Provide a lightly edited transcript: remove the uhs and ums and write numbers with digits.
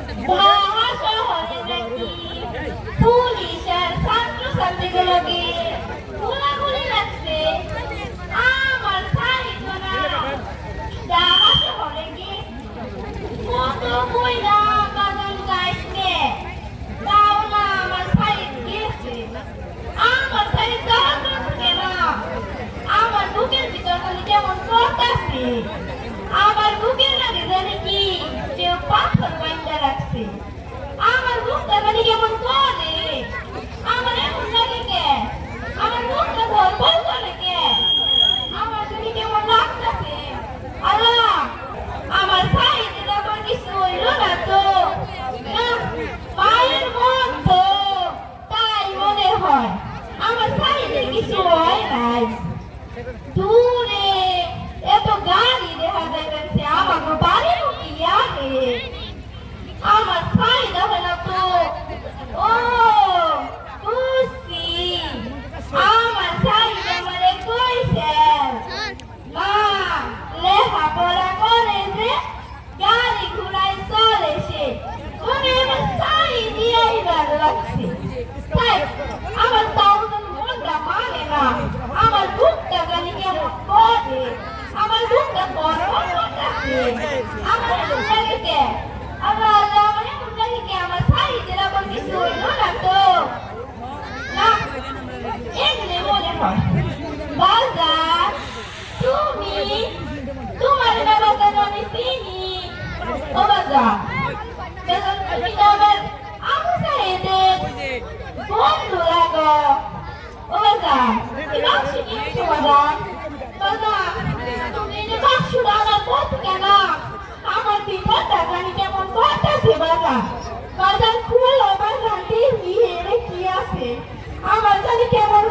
ঢাকা শহরে নাকি পুলিশের ছাত্রছাত্রীগুলোকে গোলাগুলি লাগছে। আমার সাইজও না ঢাকা শহরে গিয়ে কত মহিলা বাজার যাইছে, তাও না আমার সাইজ গিয়েছে। আমার সাইজ যাওয়া করছে না, আমার বুকের ভিতর খালি কেমন করতেছে। আমার বুকের লাগে জানি কি কেউ পাথর বাইন্দা রাখছে। আমার বুকটা খালি কেমন করে, আমার এমন লাগে কে, আমার বুকটা ধরপল করে কে, আমার খালি কেমন লাগতেছে। আল্লাহ, আমার সাইডে আমার কিছু হইল না তো, না পায়ের মন তো তাই মনে হয় আমার সাইডে কিছু হয় নাই। দূরে এত গাড়ি দেখা যাচ্ছে, আমাকে বাড়ির কি আগে আমার সাইডে হলো তো। ও বুঝছি, আমার সাইডে মানে কইছে মা লেখাপড়া করে যে গাড়ি ঘোড়ায় চলে সে, মনে আমার সাইডে আইবার লাগছে। তাই আমার তাও মনটা মানে না, আমার বুকটা গালি কেমন করে, আমার বুকটা বড় করতেছে। আমার এমন লাগে কে, আল্লাহ আল্লাহ, আমার এমন লাগে কে, আমার সাইডে আবার কিছু হইল না তো, না এমনি মনে হয়। বাজার তুমি, তোমার না বাজার আমি চিনি। ও বাজার, তুমি তো আমার আবু সাহেবের বন্ধু লাগো। ও বাজার, তুমি বাক্স নিয়েছো বাজার। বাজার, তুমি যে বাক্সটা আমার পথ কেন, আমার বিপদটা জানি কেমন করতেছে। বাজার বাজার খুলো, বাজার দেখি এর কি আছে, আমার জানি কেমন